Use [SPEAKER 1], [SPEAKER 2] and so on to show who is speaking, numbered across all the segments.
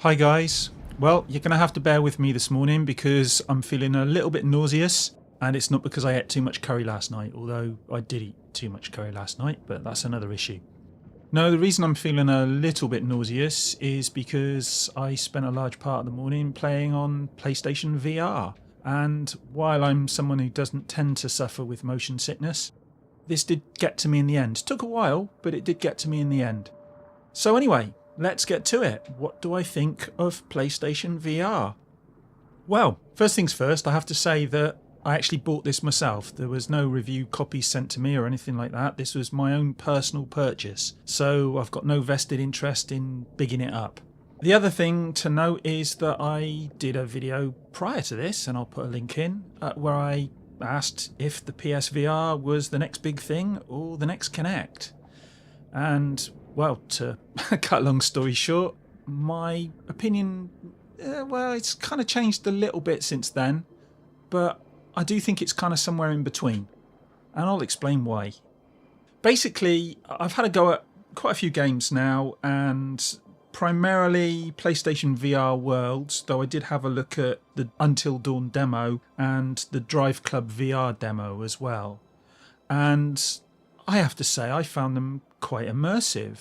[SPEAKER 1] Hi guys. Well, you're going to have to bear with me this morning because I'm feeling a little bit nauseous, and it's not because I ate too much curry last night, although I did eat too much curry last night, but that's another issue. No, the reason I'm feeling a little bit nauseous is because I spent a large part of the morning playing on PlayStation VR, and while I'm someone who doesn't tend to suffer with motion sickness, this did get to me in the end. It took a while, but it did get to me in the end. So anyway, let's get to it. What do I think of PlayStation VR? Well, first things first, I have to say that I actually bought this myself. There was no review copies sent to me or anything like that. This was my own personal purchase, so I've got no vested interest in bigging it up. The other thing to note is that I did a video prior to this, and I'll put a link in, where I asked if the PSVR was the next big thing or the next Kinect. And, well, to cut a long story short, my opinion, it's kind of changed a little bit since then, but I do think it's kind of somewhere in between, and I'll explain why. Basically, I've had a go at quite a few games now, and primarily PlayStation VR Worlds, though I did have a look at the Until Dawn demo and the Drive Club VR demo as well. And I have to say, I found them quite immersive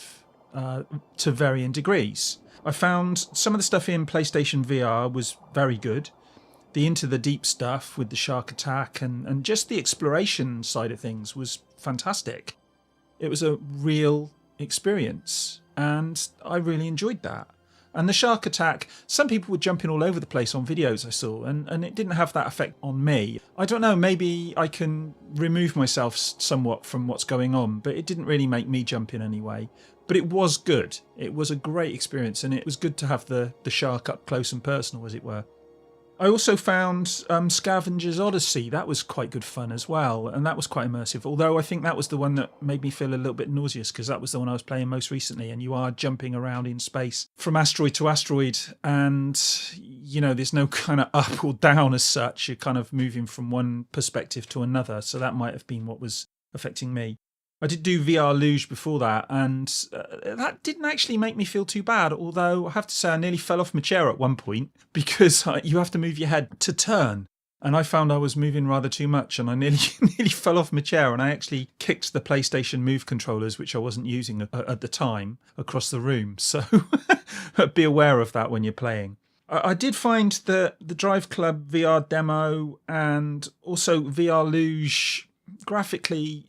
[SPEAKER 1] to varying degrees. I found some of the stuff in PlayStation VR was very good. The Into the Deep stuff with the shark attack and just the exploration side of things was fantastic. It was a real experience, and I really enjoyed that. And the shark attack, some people were jumping all over the place on videos I saw, and it didn't have that effect on me. I don't know, maybe I can remove myself somewhat from what's going on, but it didn't really make me jump in anyway. But it was good. It was a great experience, and it was good to have the shark up close and personal, as it were. I also found Scavenger's Odyssey. That was quite good fun as well, and that was quite immersive, although I think that was the one that made me feel a little bit nauseous, because that was the one I was playing most recently, and you are jumping around in space from asteroid to asteroid, and there's no kind of up or down as such. You're kind of moving from one perspective to another, so that might have been what was affecting me. I did do VR Luge before that, and that didn't actually make me feel too bad, although I have to say I nearly fell off my chair at one point because you have to move your head to turn, and I found I was moving rather too much, and I nearly fell off my chair, and I actually kicked the PlayStation Move controllers, which I wasn't using at the time, across the room, so be aware of that when you're playing. I did find that the Drive Club VR demo and also VR Luge, graphically,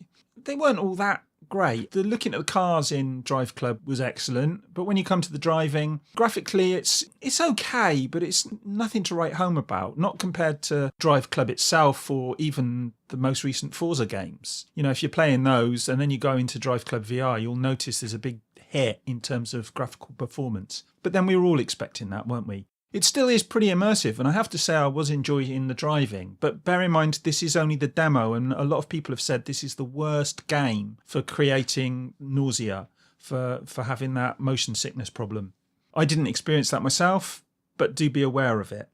[SPEAKER 1] they weren't all that great. The looking at the cars in Drive Club was excellent, but when you come to the driving, graphically it's okay, but it's nothing to write home about, not compared to Drive Club itself or even the most recent Forza games. If you're playing those and then you go into Drive Club VR, you'll notice there's a big hit in terms of graphical performance. But then we were all expecting that, weren't we? It still is pretty immersive, and I have to say I was enjoying the driving, but bear in mind this is only the demo, and a lot of people have said this is the worst game for creating nausea, for having that motion sickness problem. I didn't experience that myself, but do be aware of it.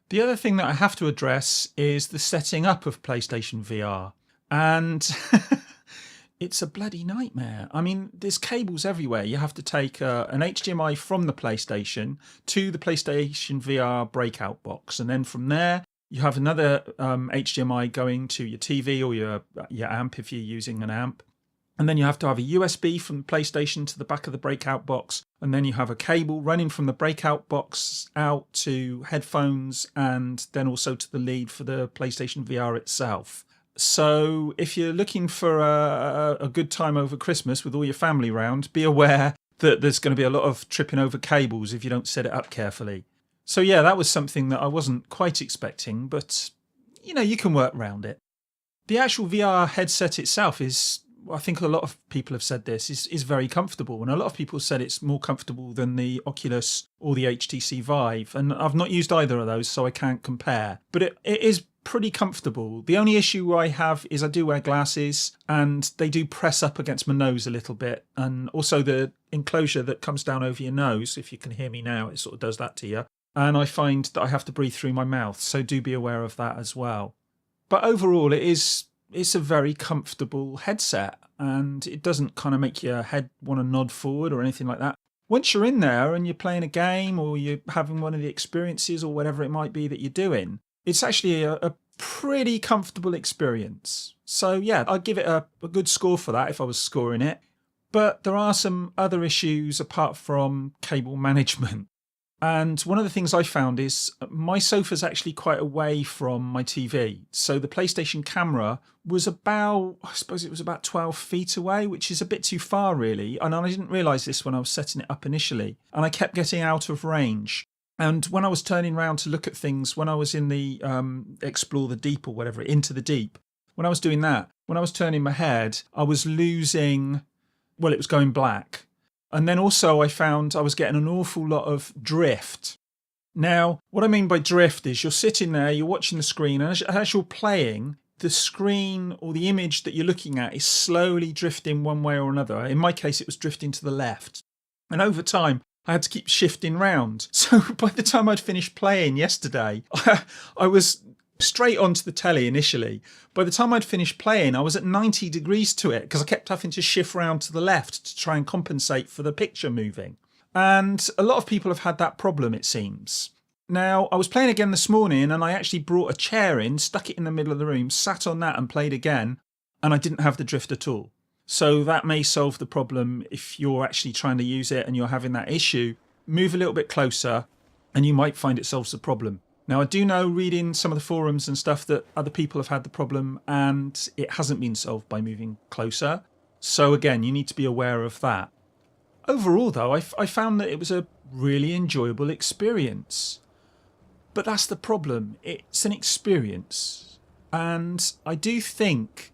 [SPEAKER 1] The other thing that I have to address is the setting up of PlayStation VR, and it's a bloody nightmare. I mean, there's cables everywhere. You have to take an HDMI from the PlayStation to the PlayStation VR breakout box. And then from there, you have another HDMI going to your TV or your amp if you're using an amp. And then you have to have a USB from the PlayStation to the back of the breakout box. And then you have a cable running from the breakout box out to headphones and then also to the lead for the PlayStation VR itself. So if you're looking for a good time over Christmas with all your family round, be aware that there's going to be a lot of tripping over cables if you don't set it up carefully. So yeah, that was something that I wasn't quite expecting, but you can work around it. The actual VR headset itself is, I think a lot of people have said this, is very comfortable, and a lot of people said it's more comfortable than the Oculus or the HTC Vive, and I've not used either of those, so I can't compare. But it is pretty comfortable. The only issue I have is I do wear glasses, and they do press up against my nose a little bit, and also the enclosure that comes down over your nose, if you can hear me now, it sort of does that to you, and I find that I have to breathe through my mouth, so do be aware of that as well. But overall it's a very comfortable headset, and it doesn't kind of make your head want to nod forward or anything like that. Once you're in there and you're playing a game or you're having one of the experiences or whatever it might be that you're doing, it's actually a pretty comfortable experience. So yeah, I'd give it a good score for that if I was scoring it. But there are some other issues apart from cable management. And one of the things I found is my sofa's actually quite away from my TV. So the PlayStation camera was about, I suppose it was about 12 feet away, which is a bit too far really. And I didn't realise this when I was setting it up initially. And I kept getting out of range. And when I was turning around to look at things, when I was in the Explore the Deep or whatever, Into the Deep, when I was doing that, when I was turning my head, I was losing, well, it was going black. And then also I found I was getting an awful lot of drift. Now, what I mean by drift is you're sitting there, you're watching the screen, and as you're playing, the screen or the image that you're looking at is slowly drifting one way or another. In my case, it was drifting to the left. And over time, I had to keep shifting round. So by the time I'd finished playing yesterday, I was straight onto the telly initially. By the time I'd finished playing, I was at 90 degrees to it because I kept having to shift round to the left to try and compensate for the picture moving. And a lot of people have had that problem, it seems. Now, I was playing again this morning and I actually brought a chair in, stuck it in the middle of the room, sat on that and played again, and I didn't have the drift at all. So that may solve the problem if you're actually trying to use it and you're having that issue. Move a little bit closer and you might find it solves the problem. Now, I do know, reading some of the forums and stuff, that other people have had the problem and it hasn't been solved by moving closer. So again, you need to be aware of that. Overall, though, I found that it was a really enjoyable experience. But that's the problem. It's an experience. And I do think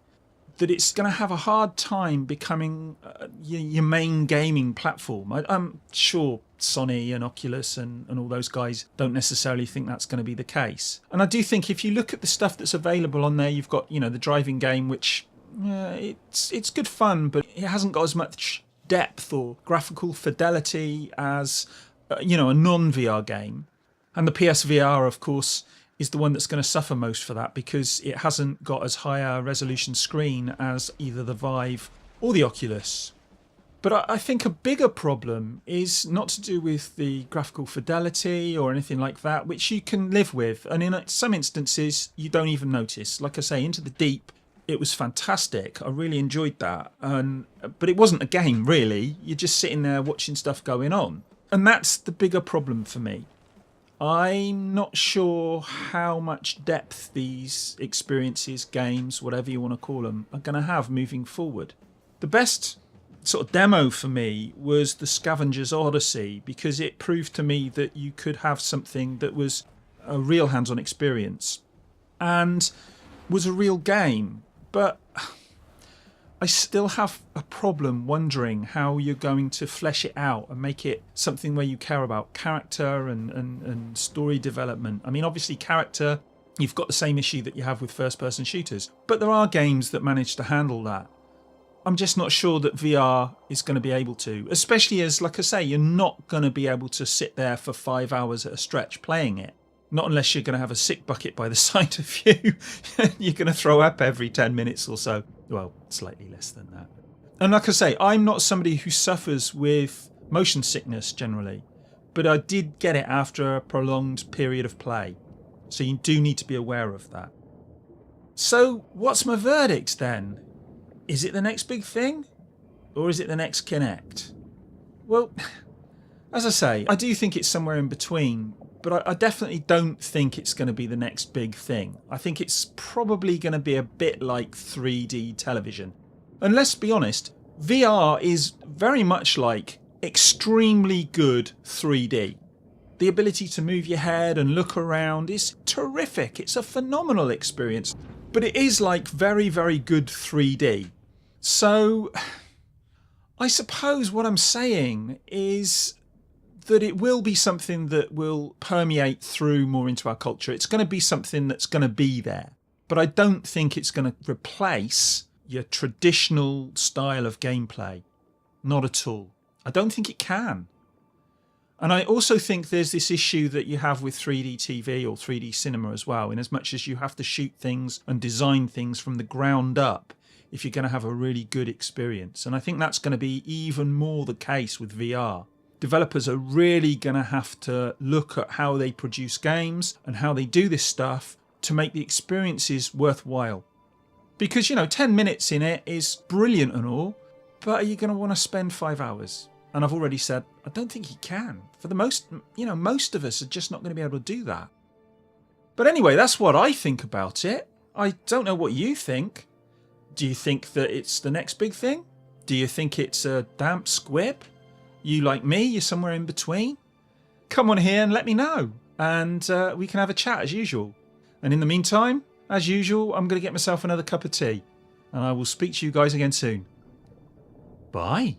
[SPEAKER 1] that it's going to have a hard time becoming your main gaming platform. I'm sure Sony and Oculus and all those guys don't necessarily think that's going to be the case. And I do think if you look at the stuff that's available on there, you've got, the driving game, which it's good fun, but it hasn't got as much depth or graphical fidelity as a non-VR game. And the PSVR, of course, is the one that's going to suffer most for that because it hasn't got as high a resolution screen as either the Vive or the Oculus. But I think a bigger problem is not to do with the graphical fidelity or anything like that, which you can live with. And in some instances, you don't even notice. Like I say, Into the Deep, it was fantastic. I really enjoyed that. But it wasn't a game, really. You're just sitting there watching stuff going on. And that's the bigger problem for me. I'm not sure how much depth these experiences, games, whatever you want to call them, are going to have moving forward. The best sort of demo for me was the Scavenger's Odyssey, because it proved to me that you could have something that was a real hands-on experience and was a real game. But I still have a problem wondering how you're going to flesh it out and make it something where you care about character and story development. I mean, obviously character, you've got the same issue that you have with first-person shooters, but there are games that manage to handle that. I'm just not sure that VR is going to be able to, especially as, like I say, you're not going to be able to sit there for 5 hours at a stretch playing it. Not unless you're going to have a sick bucket by the side of you. You're going to throw up every 10 minutes or so. Well, slightly less than that. And like I say, I'm not somebody who suffers with motion sickness generally, but I did get it after a prolonged period of play. So you do need to be aware of that. So what's my verdict then? Is it the next big thing? Or is it the next Kinect? Well, as I say, I do think it's somewhere in between, but I definitely don't think it's going to be the next big thing. I think it's probably going to be a bit like 3D television. And let's be honest, VR is very much like extremely good 3D. The ability to move your head and look around is terrific. It's a phenomenal experience. But it is like very, very good 3D. So I suppose what I'm saying is that it will be something that will permeate through more into our culture. It's going to be something that's going to be there. But I don't think it's going to replace your traditional style of gameplay. Not at all. I don't think it can. And I also think there's this issue that you have with 3D TV or 3D cinema as well, in as much as you have to shoot things and design things from the ground up if you're going to have a really good experience. And I think that's going to be even more the case with VR. Developers are really going to have to look at how they produce games and how they do this stuff to make the experiences worthwhile. Because, 10 minutes in it is brilliant and all, but are you going to want to spend 5 hours? And I've already said, I don't think you can. For the most of us are just not going to be able to do that. But anyway, that's what I think about it. I don't know what you think. Do you think that it's the next big thing? Do you think it's a damp squib? You like me, you're somewhere in between? Come on here and let me know. And we can have a chat as usual. And in the meantime, as usual, I'm going to get myself another cup of tea. And I will speak to you guys again soon. Bye.